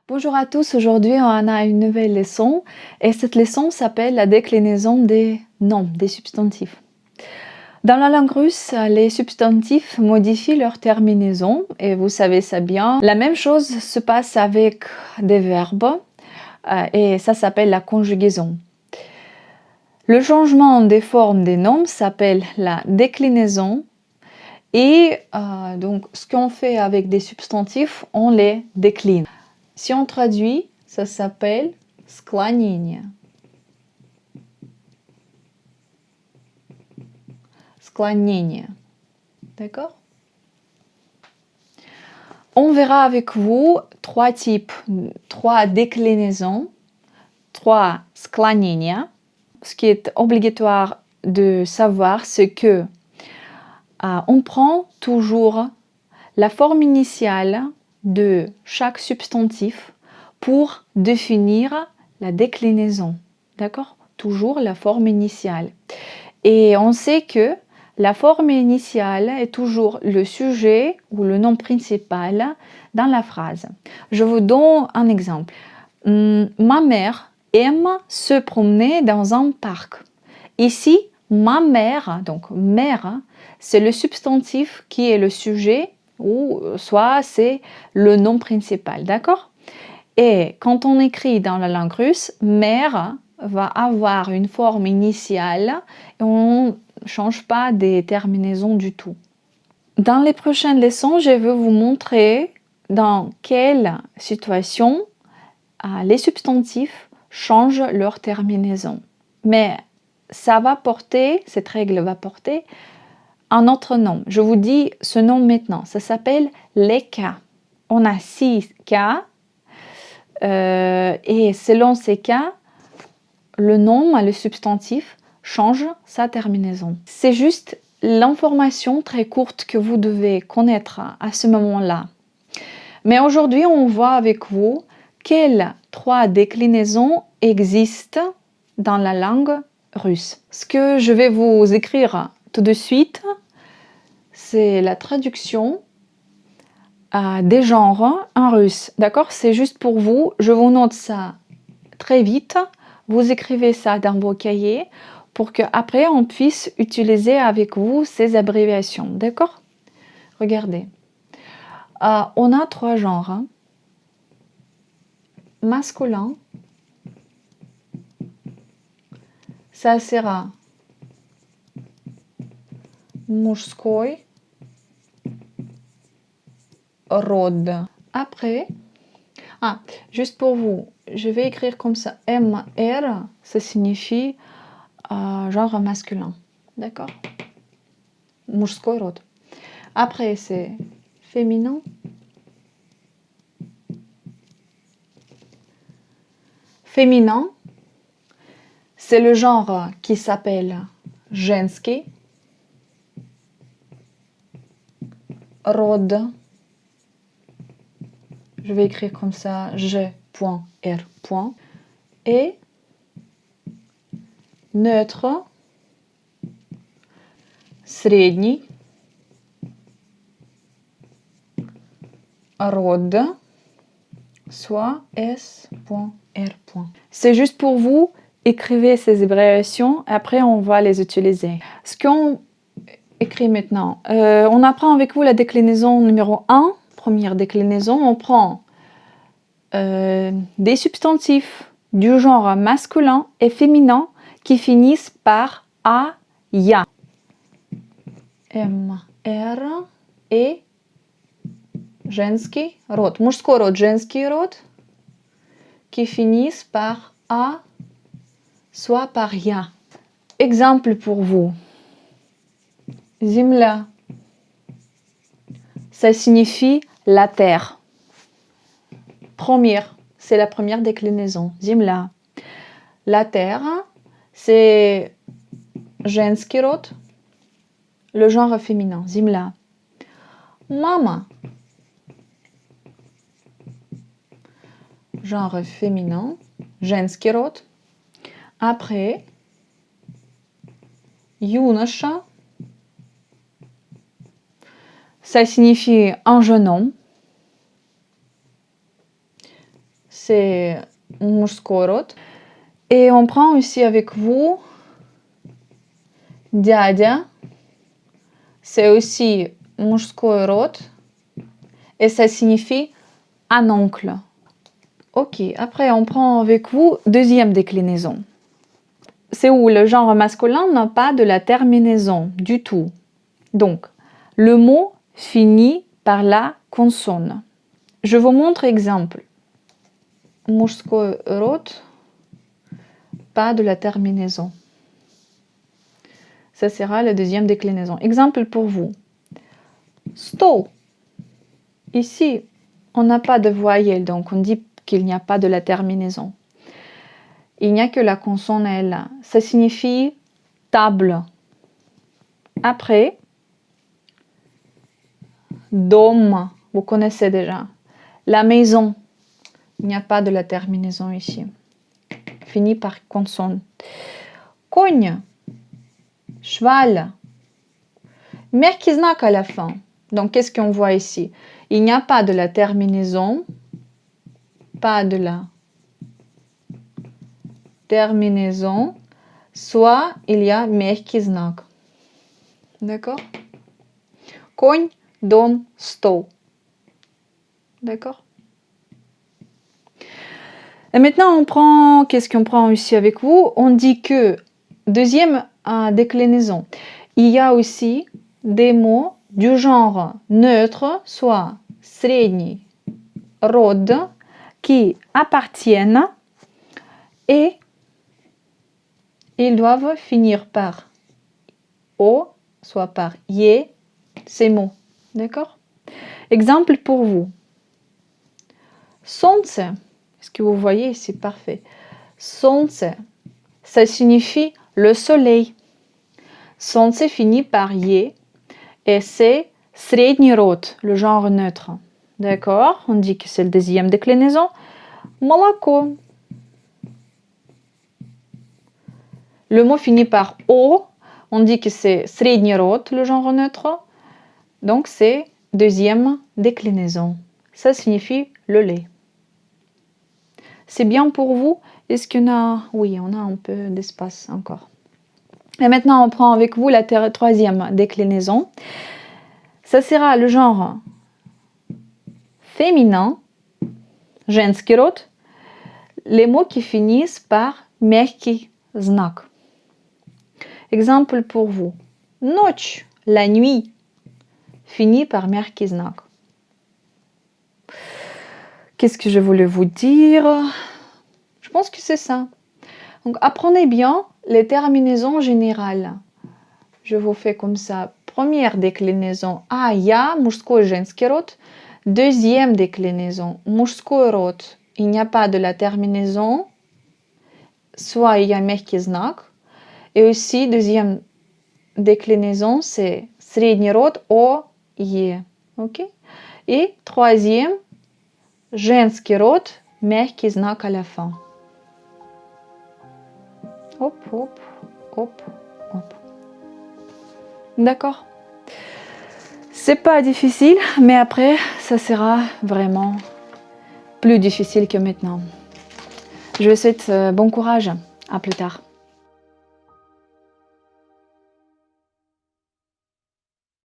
Bonjour à tous, aujourd'hui on a une nouvelle leçon et cette leçon s'appelle la déclinaison des noms, des substantifs. Dans la langue russe, les substantifs modifient leur terminaison et vous savez ça bien. La même chose se passe avec des verbes et ça s'appelle la conjugaison. Le changement des formes des noms s'appelle la déclinaison et donc ce qu'on fait avec des substantifs, on les décline. Si on traduit, ça s'appelle склонение. Склонение. D'accord? On verra avec vous trois types, trois déclinaisons, trois склонения. Ce qui est obligatoire de savoir, c'est que on prend toujours la forme initiale de chaque substantif pour définir la déclinaison. D'accord? Toujours la forme initiale. Et on sait que la forme initiale est toujours le sujet ou le nom principal dans la phrase. Je vous donne un exemple. Ma mère aime se promener dans un parc. Ici, ma mère, donc mère, c'est le substantif qui est le sujet ou soit c'est le nom principal, d'accord? Et quand on écrit dans la langue russe, mère va avoir une forme initiale et on ne change pas des terminaisons du tout. Dans les prochaines leçons, je vais vous montrer dans quelle situation les substantifs changent leur terminaison. Mais ça va porter, cette règle va porter un autre nom. Je vous dis ce nom maintenant. Ça s'appelle les cas. On a 6 cas. Et selon ces cas, le nom, le substantif, change sa terminaison. C'est juste l'information très courte que vous devez connaître à ce moment-là. Mais aujourd'hui, on voit avec vous quelles trois déclinaisons existent dans la langue russe. Ce que je vais vous écrire tout de suite, c'est la traduction des genres en russe. D'accord? C'est juste pour vous. Je vous note ça très vite. Vous écrivez ça dans vos cahiers pour qu'après on puisse utiliser avec vous ces abréviations. D'accord? Regardez. On a trois genres. Hein. Masculin. Ça sera мужской род. Après, juste pour vous, je vais écrire comme ça. MR, ça signifie genre masculin. D'accord? Мужской род. Après, c'est féminin. Féminin, c'est le genre qui s'appelle женский. Род. Je vais écrire comme ça, G.R. Et neutre, средний, род, soit S.R. C'est juste pour vous, écrivez ces abréviations, après on va les utiliser. Ce qu'on écrit maintenant, on apprend avec vous la déclinaison numéro 1, première déclinaison, on prend des substantifs du genre masculin et féminin qui finissent par A, ya. M, R et женский род. Мужской род, женский род qui finissent par A, soit par ya. Exemple pour vous. Земля. Ça signifie la terre. Première, c'est la première déclinaison. Земля. La terre, c'est женский род, le genre féminin. Земля. Мама. Genre féminin. Женский род. Après, юноша. Ça signifie un jeune homme. c'est мужской род. Et on prend aussi avec vous дядя, c'est aussi мужской род et ça signifie un oncle. Ok, après on prend avec vous deuxième déclinaison. C'est où le genre masculin n'a pas de la terminaison du tout. Donc, le mot finit par la consonne. Je vous montre exemple. Мужской род, pas de la terminaison. Ça sera la deuxième déclinaison. Exemple pour vous. Стол. Ici, on n'a pas de voyelle, donc on dit qu'il n'y a pas de la terminaison. Il n'y a que la consonne L. Ça signifie table. Après, dôme, vous connaissez déjà. La maison, il n'y a pas de la terminaison ici. Fini par consonne. Конь, cheval. Мягкий знак à la fin. Donc, qu'est-ce qu'on voit ici? Il n'y a pas de la terminaison. Pas de la terminaison. Soit il y a мягкий знак. D'accord? Конь, дом, стол. D'accord? Et maintenant, on prend, qu'est-ce qu'on prend ici avec vous? On dit que, deuxième déclinaison, il y a aussi des mots du genre neutre, soit средний род, qui appartiennent et ils doivent finir par O, soit par ye, ces mots. D'accord? Exemple pour vous. Солнце, est-ce que vous voyez? C'est parfait. Солнце, ça signifie le soleil. Солнце finit par ye et c'est средний род, le genre neutre. D'accord? On dit que c'est la deuxième déclinaison. Молоко. Le mot finit par O. On dit que c'est средний род, le genre neutre. Donc, c'est deuxième déclinaison. Ça signifie le lait. C'est bien pour vous? Est-ce qu'on a... Oui, on a un peu d'espace encore. Et maintenant, on prend avec vous la troisième déclinaison. Ça sera le genre féminin, женский род, les mots qui finissent par мягкий знак. Exemple pour vous. Ночь, la nuit, finit par мягкий знак. Qu'est-ce que je voulais vous dire? Je pense que c'est ça. Donc, apprenez bien les terminaisons générales. Je vous fais comme ça. Première déclinaison. А, я, мужской, женский род. Deuxième déclinaison. Мужской род. Il n'y a pas de la terminaison. Soit il y a мягкий знак. Et aussi, deuxième déclinaison, c'est средний род, о, е. Ok? Et troisième, женский род, мягкий знак à la fin. Hop, hop, hop, hop. D'accord? C'est pas difficile, mais après, ça sera vraiment plus difficile que maintenant. Je vous souhaite bon courage. À plus tard.